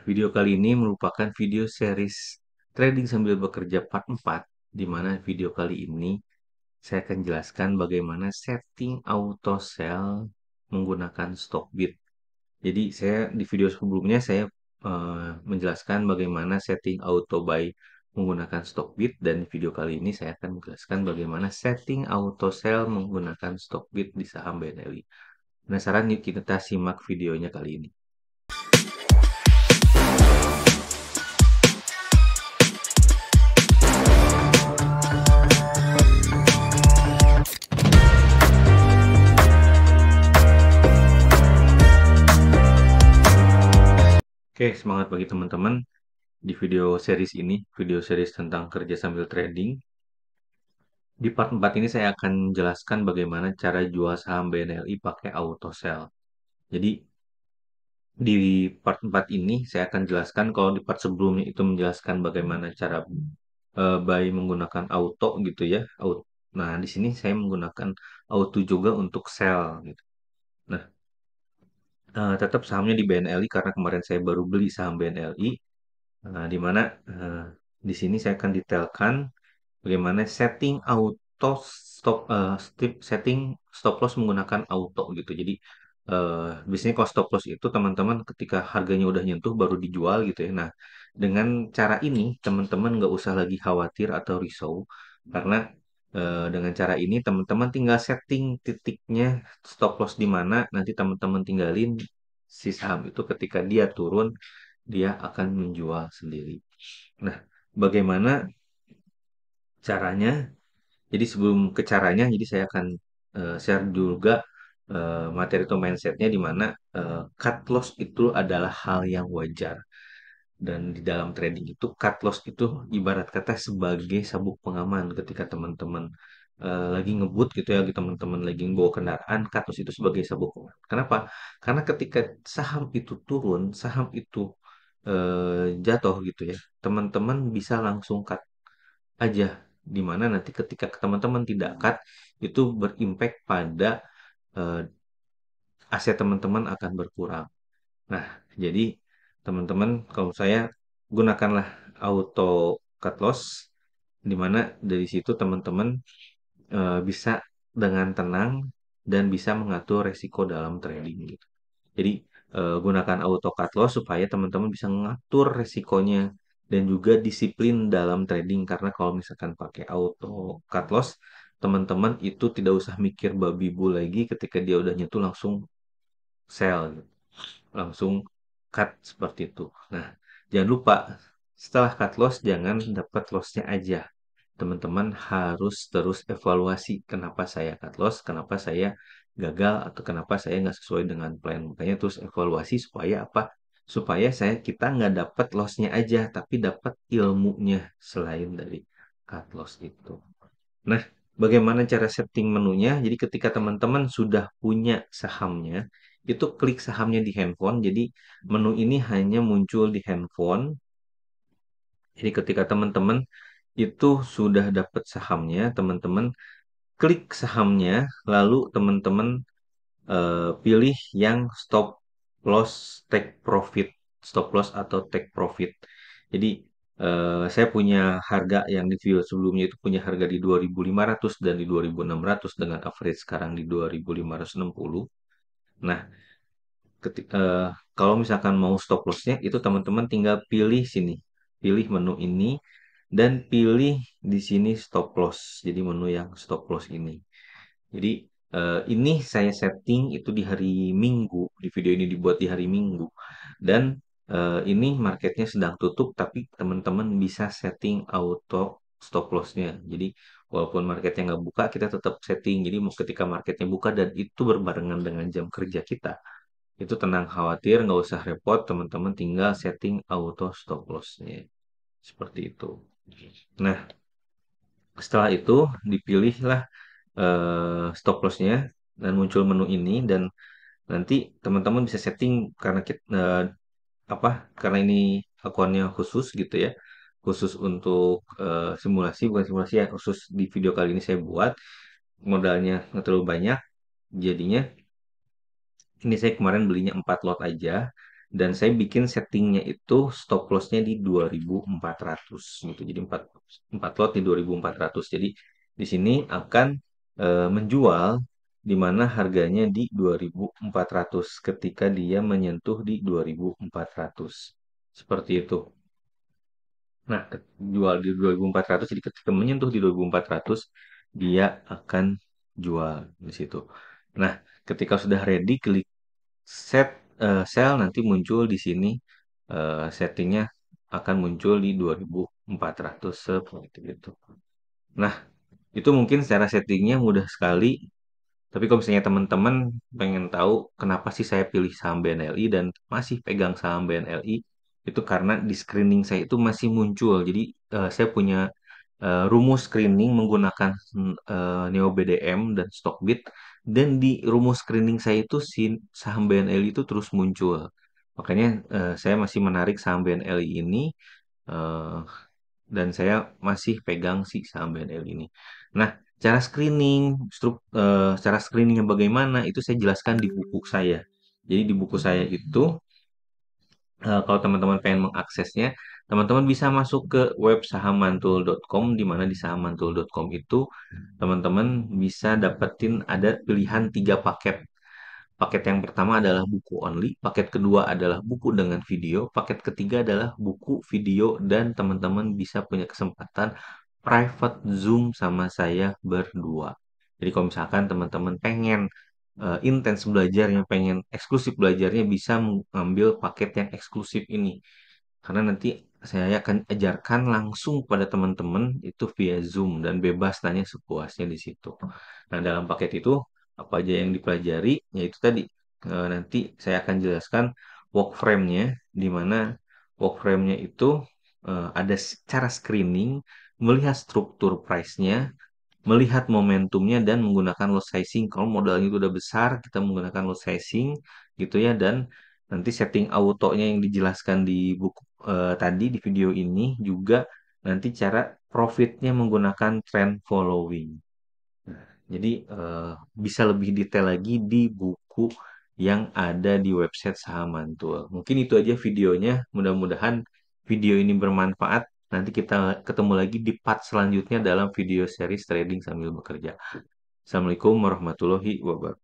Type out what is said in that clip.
Video kali ini merupakan video series trading sambil bekerja part 4, di mana video kali ini saya akan jelaskan bagaimana setting auto sell menggunakan stock bid. Jadi saya di video sebelumnya saya menjelaskan bagaimana setting auto buy menggunakan stock bid, dan di video kali ini saya akan menjelaskan bagaimana setting auto sell menggunakan stock bid di saham BNLI. Penasaran? Yuk kita simak videonya kali ini. Oke, semangat bagi teman-teman. Di video series ini, video series tentang kerja sambil trading, di part 4 ini saya akan jelaskan bagaimana cara jual saham BNLI pakai auto sell. Jadi, di part 4 ini saya akan jelaskan, kalau di part sebelumnya itu menjelaskan bagaimana cara buy menggunakan auto gitu ya. Nah, di sini saya menggunakan auto juga untuk sell gitu. Nah, tetap sahamnya di BNLI karena kemarin saya baru beli saham BNLI. Nah, di mana di sini saya akan detailkan bagaimana setting auto setting stop loss menggunakan auto gitu. Jadi biasanya kalau stop loss itu teman-teman ketika harganya udah nyentuh baru dijual gitu ya. Nah, dengan cara ini teman-teman nggak usah lagi khawatir atau risau, karena dengan cara ini teman-teman tinggal setting titiknya stop loss di mana, nanti teman-teman tinggalin si saham itu ketika dia turun dia akan menjual sendiri. Nah, bagaimana caranya? Jadi sebelum ke caranya, jadi saya akan share juga materi atau mindsetnya, di mana cut loss itu adalah hal yang wajar. Dan di dalam trading itu cut loss itu ibarat kata sebagai sabuk pengaman ketika teman-teman lagi ngebut gitu ya, teman-teman lagi bawa kendaraan, cut loss itu sebagai sabuk pengaman. Kenapa? Karena ketika saham itu turun, saham itu jatuh gitu ya, teman-teman bisa langsung cut aja, dimana nanti ketika teman-teman tidak cut itu berimpact pada eh, aset teman-teman akan berkurang. Nah, jadi teman-teman, kalau saya gunakanlah auto cut loss, dimana dari situ teman-teman bisa dengan tenang dan bisa mengatur resiko dalam trading gitu. Jadi gunakan auto cut loss supaya teman-teman bisa mengatur resikonya dan juga disiplin dalam trading, karena kalau misalkan pakai auto cut loss, teman-teman itu tidak usah mikir babi bu lagi, ketika dia udah nyentuh langsung sell gitu. Langsung cut seperti itu. Nah, jangan lupa setelah cut loss jangan dapat lossnya aja. Teman-teman harus terus evaluasi, kenapa saya cut loss, kenapa saya gagal, atau kenapa saya nggak sesuai dengan plan. Makanya terus evaluasi supaya apa? Supaya kita nggak dapat lossnya aja, tapi dapat ilmunya selain dari cut loss itu. Nah, bagaimana cara setting menunya? Jadi ketika teman-teman sudah punya sahamnya, itu klik sahamnya di handphone. Jadi menu ini hanya muncul di handphone. Jadi ketika teman-teman itu sudah dapat sahamnya, teman-teman klik sahamnya, lalu teman-teman pilih yang stop loss take profit, stop loss atau take profit. Jadi saya punya harga yang di video sebelumnya itu punya harga di 2.500 dan di 2.600 dengan average sekarang di 2.560. Nah, ketika kalau misalkan mau stop lossnya itu teman-teman tinggal pilih sini, pilih menu ini dan pilih di sini stop loss. Jadi menu yang stop loss ini. Jadi ini saya setting itu di hari Minggu. Di video ini dibuat di hari Minggu. Dan ini marketnya sedang tutup, tapi teman-teman bisa setting auto stop loss-nya. Jadi walaupun marketnya nggak buka, kita tetap setting. Jadi mau ketika marketnya buka dan itu berbarengan dengan jam kerja kita, itu tenang khawatir, nggak usah repot. Teman-teman tinggal setting auto stop loss-nya. Seperti itu. Nah, setelah itu dipilihlah stop loss-nya dan muncul menu ini, dan nanti teman-teman bisa setting, karena apa, karena ini akunnya khusus gitu ya, khusus untuk simulasi, bukan simulasi ya, khusus di video kali ini saya buat modalnya nggak terlalu banyak, jadinya ini saya kemarin belinya 4 lot aja, Dan saya bikin settingnya itu stop lossnya di 2400 gitu. Jadi 4 lot di 2400. Jadi di sini akan menjual di mana harganya di 2400 ketika dia menyentuh di 2400. Seperti itu. Nah, jual di 2400, jadi ketika menyentuh di 2400 dia akan jual di situ. Nah, ketika sudah ready klik set sell, nanti muncul di sini settingnya akan muncul di 2400 seperti itu. Nah, itu mungkin secara settingnya mudah sekali. Tapi kalau misalnya teman-teman pengen tahu kenapa sih saya pilih saham BNLI dan masih pegang saham BNLI, itu karena di screening saya itu masih muncul. Jadi saya punya rumus screening menggunakan Neo BDM dan Stockbit, dan di rumus screening saya itu si saham BNLI itu terus muncul. Makanya saya masih menarik saham BNLI ini, eh, dan saya masih pegang si saham BNL ini. Nah, cara screeningnya bagaimana itu saya jelaskan di buku saya. Jadi di buku saya itu kalau teman-teman pengen mengaksesnya, teman-teman bisa masuk ke web sahammantul.com, di mana di sahammantul.com itu teman-teman bisa dapetin ada pilihan 3 paket. Paket yang pertama adalah buku only, paket kedua adalah buku dengan video, paket ketiga adalah buku, video, dan teman-teman bisa punya kesempatan private Zoom sama saya berdua. Jadi kalau misalkan teman-teman pengen intens belajarnya, pengen eksklusif belajarnya, bisa mengambil paket yang eksklusif ini. Karena nanti saya akan ajarkan langsung pada teman-teman itu via Zoom dan bebas tanya sepuasnya di situ. Nah, dalam paket itu apa aja yang dipelajari, yaitu tadi nanti saya akan jelaskan work frame-nya, di mana work frame-nya itu ada cara screening, melihat struktur price-nya, melihat momentumnya, dan menggunakan loss sizing. Kalau modalnya itu udah besar, kita menggunakan loss sizing gitu ya. Dan nanti setting autonya yang dijelaskan di buku tadi di video ini juga, nanti cara profitnya menggunakan trend following. Jadi bisa lebih detail lagi di buku yang ada di website Saham Mantul. Mungkin itu aja videonya. Mudah-mudahan video ini bermanfaat. Nanti kita ketemu lagi di part selanjutnya dalam video series trading sambil bekerja. Assalamualaikum warahmatullahi wabarakatuh.